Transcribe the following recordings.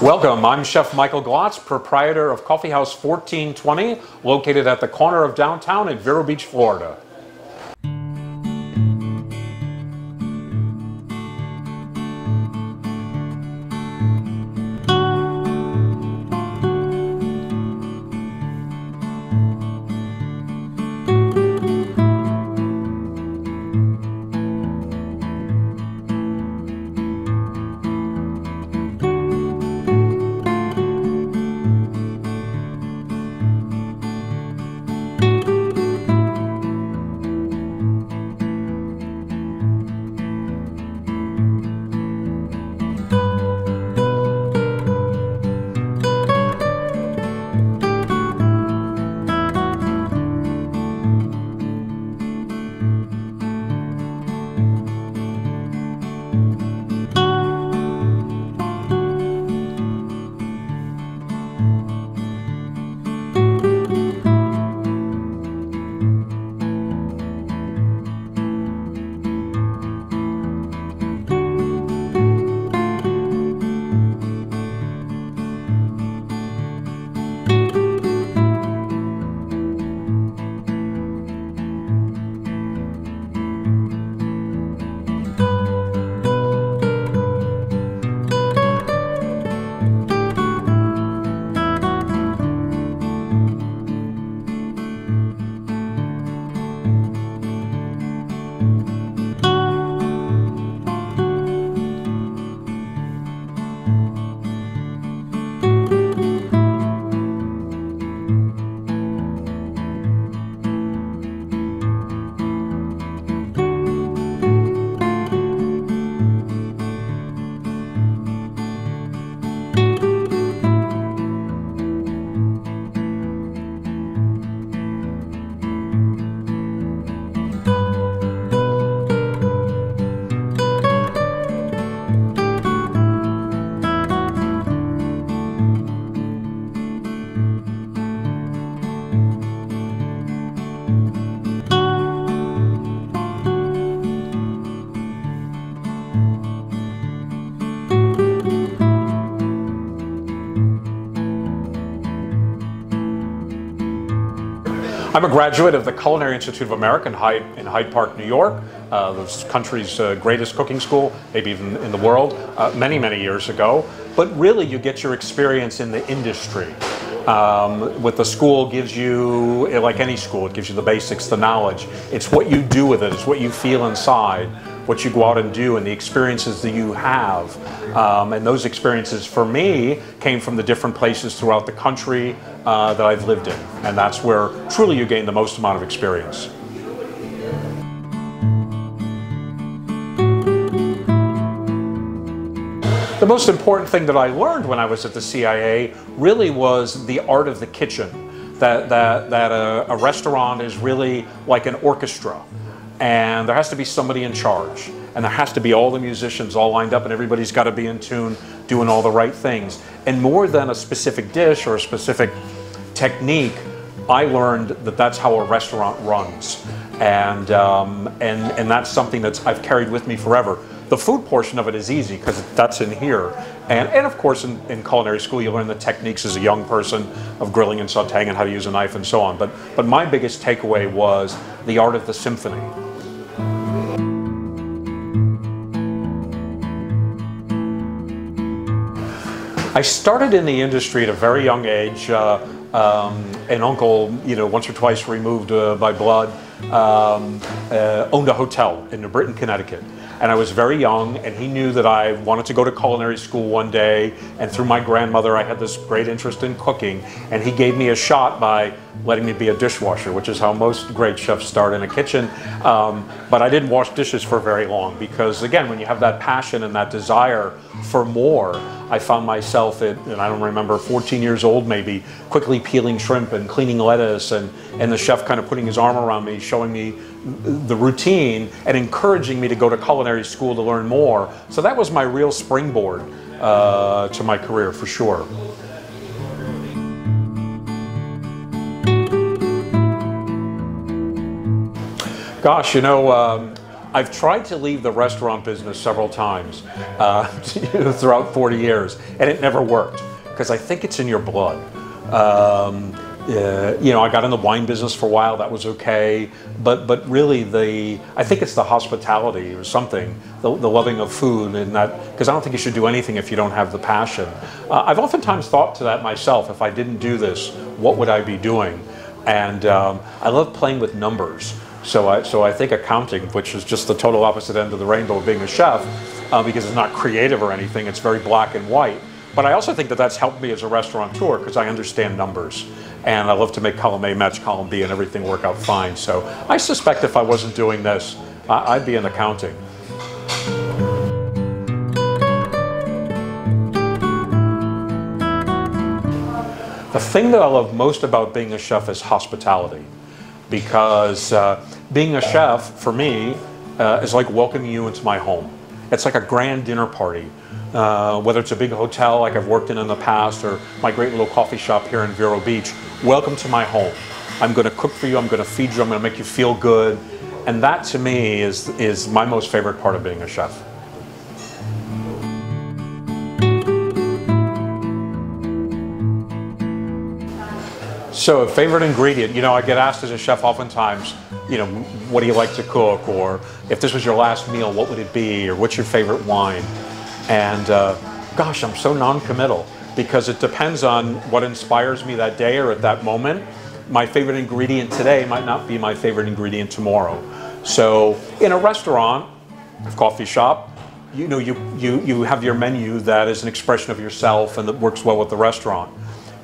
Welcome, I'm Chef Michael Glatz, proprietor of Coffee House 1420, located at the corner of downtown in Vero Beach, Florida. I'm a graduate of the Culinary Institute of America in Hyde Park, New York, the country's greatest cooking school, maybe even in the world, many, many years ago. But really, you get your experience in the industry. What the school gives you, like any school, it gives you the basics, the knowledge. It's what you do with it, it's what you feel inside, what you go out and do, and the experiences that you have. And those experiences, for me, came from the different places throughout the country that I've lived in. And that's where truly you gain the most amount of experience. The most important thing that I learned when I was at the CIA really was the art of the kitchen. That a restaurant is really like an orchestra. And there has to be somebody in charge, and there has to be all the musicians all lined up, and everybody's got to be in tune, doing all the right things. And more than a specific dish or a specific technique, I learned that that's how a restaurant runs, and that's something that I've carried with me forever. The food portion of it is easy because that's in here, and of course in culinary school you learn the techniques as a young person of grilling and sautéing and how to use a knife and so on. But my biggest takeaway was the art of the symphony. I started in the industry at a very young age. An uncle, once or twice removed by blood, owned a hotel in New Britain, Connecticut. And I was very young, and he knew that I wanted to go to culinary school one day, and through my grandmother I had this great interest in cooking, and he gave me a shot by letting me be a dishwasher, which is how most great chefs start in a kitchen. But I didn't wash dishes for very long because, again, when you have that passion and that desire for more, I found myself at, and I don't remember, 14 years old maybe, quickly peeling shrimp and cleaning lettuce, and the chef kind of putting his arm around me, showing me the routine and encouraging me to go to culinary school to learn more. So that was my real springboard to my career, for sure. Gosh, I've tried to leave the restaurant business several times throughout 40 years, and it never worked because I think it's in your blood. You know, I got in the wine business for a while. That was okay, but really I think it's the hospitality or something, the loving of food, and that, because I don't think you should do anything if you don't have the passion. I've oftentimes thought to that myself: if I didn't do this, what would I be doing? And I love playing with numbers. So I think accounting, which is just the total opposite end of the rainbow of being a chef, because it's not creative or anything. It's very black and white. But I also think that that's helped me as a restaurateur because I understand numbers. And I love to make column A match column B and everything work out fine. So I suspect if I wasn't doing this, I'd be in accounting. The thing that I love most about being a chef is hospitality. Because being a chef, for me, is like welcoming you into my home. It's like a grand dinner party. Whether it's a big hotel like I've worked in the past, or my great little coffee shop here in Vero Beach, welcome to my home. I'm going to cook for you, I'm going to feed you, I'm going to make you feel good. And that to me is my most favorite part of being a chef. So a favorite ingredient, you know, I get asked as a chef oftentimes, you know, what do you like to cook? Or if this was your last meal, what would it be? Or what's your favorite wine? And gosh, I'm so non-committal because it depends on what inspires me that day or at that moment. My favorite ingredient today might not be my favorite ingredient tomorrow. So in a restaurant, coffee shop, you know, you have your menu that is an expression of yourself and that works well with the restaurant.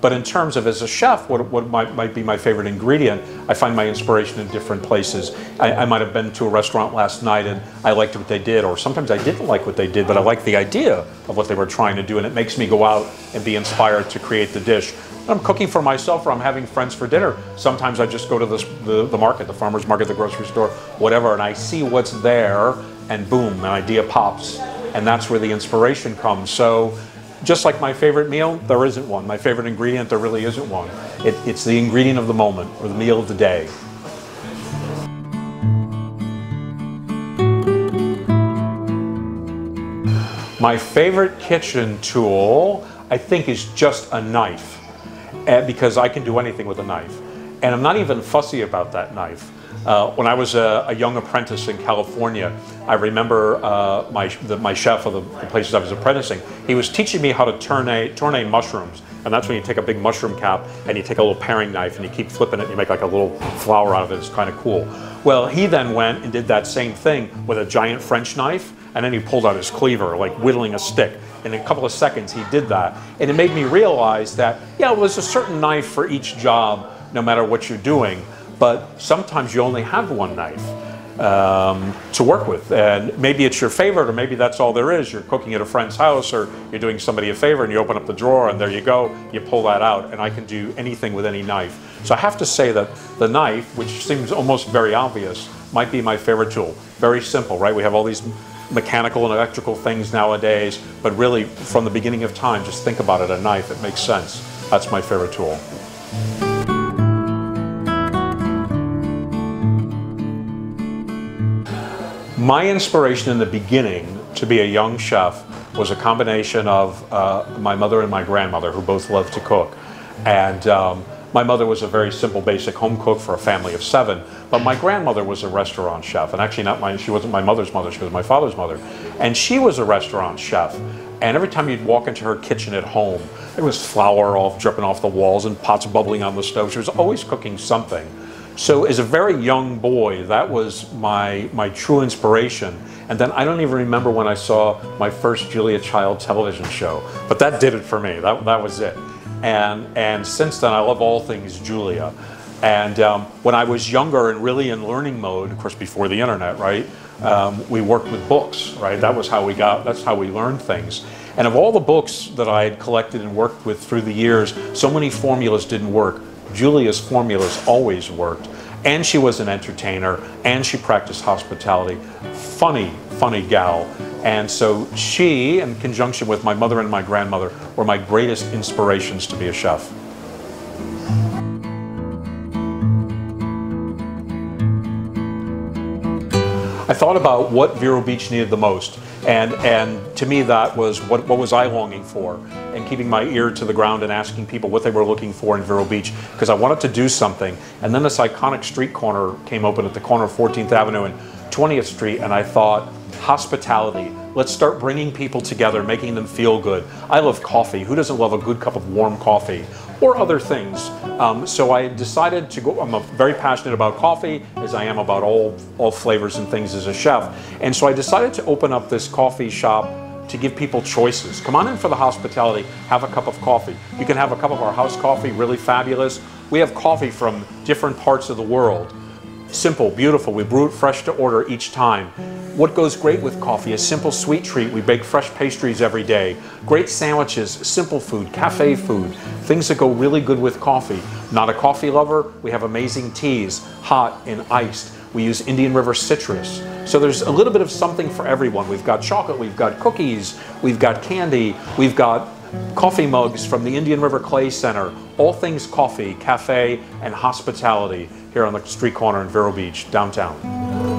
But in terms of as a chef, what might be my favorite ingredient, I find my inspiration in different places. I might have been to a restaurant last night and I liked what they did, or sometimes I didn't like what they did, but I liked the idea of what they were trying to do, and it makes me go out and be inspired to create the dish. When I'm cooking for myself or I'm having friends for dinner, sometimes I just go to the market, the farmer's market, the grocery store, whatever, and I see what's there, and boom, an idea pops. And that's where the inspiration comes. So, just like my favorite meal, there isn't one. My favorite ingredient, there really isn't one. It's the ingredient of the moment, or the meal of the day. My favorite kitchen tool, I think, is just a knife, because I can do anything with a knife. And I'm not even fussy about that knife. When I was a young apprentice in California, I remember my chef of the places I was apprenticing, he was teaching me how to tourne mushrooms. And that's when you take a big mushroom cap and you take a little paring knife and you keep flipping it and you make like a little flower out of it. It's kind of cool. Well, he then went and did that same thing with a giant French knife, and then he pulled out his cleaver, like whittling a stick. In a couple of seconds, he did that. And it made me realize that, yeah, there's a certain knife for each job, no matter what you're doing. But sometimes you only have one knife to work with. And maybe it's your favorite, or maybe that's all there is. You're cooking at a friend's house, or you're doing somebody a favor, and you open up the drawer, and there you go. You pull that out, and I can do anything with any knife. So I have to say that the knife, which seems almost very obvious, might be my favorite tool. Very simple, right? We have all these mechanical and electrical things nowadays, but really, from the beginning of time, just think about it, a knife. It makes sense. That's my favorite tool. My inspiration in the beginning to be a young chef was a combination of my mother and my grandmother, who both loved to cook. And my mother was a very simple, basic home cook for a family of 7, but my grandmother was a restaurant chef. And actually, she wasn't my mother's mother, she was my father's mother. And she was a restaurant chef. And every time you'd walk into her kitchen at home, there was flour dripping off the walls and pots bubbling on the stove. She was always cooking something. So as a very young boy, that was my true inspiration. And then I don't even remember when I saw my first Julia Child television show, but that did it for me. That was it. And since then, I love all things Julia. And when I was younger and really in learning mode, of course, before the internet, right? We worked with books, right? That's how we learned things. And of all the books that I had collected and worked with through the years, so many formulas didn't work. Julia's formulas always worked, and she was an entertainer, and she practiced hospitality. Funny, funny gal. And so she, in conjunction with my mother and my grandmother, were my greatest inspirations to be a chef. I thought about what Vero Beach needed the most, and to me that was what was I longing for, and keeping my ear to the ground and asking people what they were looking for in Vero Beach, because I wanted to do something. And then this iconic street corner came open at the corner of 14th Avenue and 20th Street, and I thought, hospitality. Let's start bringing people together, making them feel good. I love coffee. Who doesn't love a good cup of warm coffee? Or other things. So I decided to go, I'm very passionate about coffee, as I am about all flavors and things as a chef. And so I decided to open up this coffee shop to give people choices. Come on in for the hospitality, have a cup of coffee. You can have a cup of our house coffee, really fabulous. We have coffee from different parts of the world. Simple, beautiful, we brew it fresh to order each time. What goes great with coffee? A simple sweet treat. We bake fresh pastries every day. Great sandwiches, simple food, cafe food, things that go really good with coffee. Not a coffee lover? We have amazing teas, hot and iced. We use Indian River citrus. So there's a little bit of something for everyone. We've got chocolate, we've got cookies, we've got candy, we've got coffee mugs from the Indian River Clay Center. All things coffee, cafe, and hospitality here on the street corner in Vero Beach, downtown.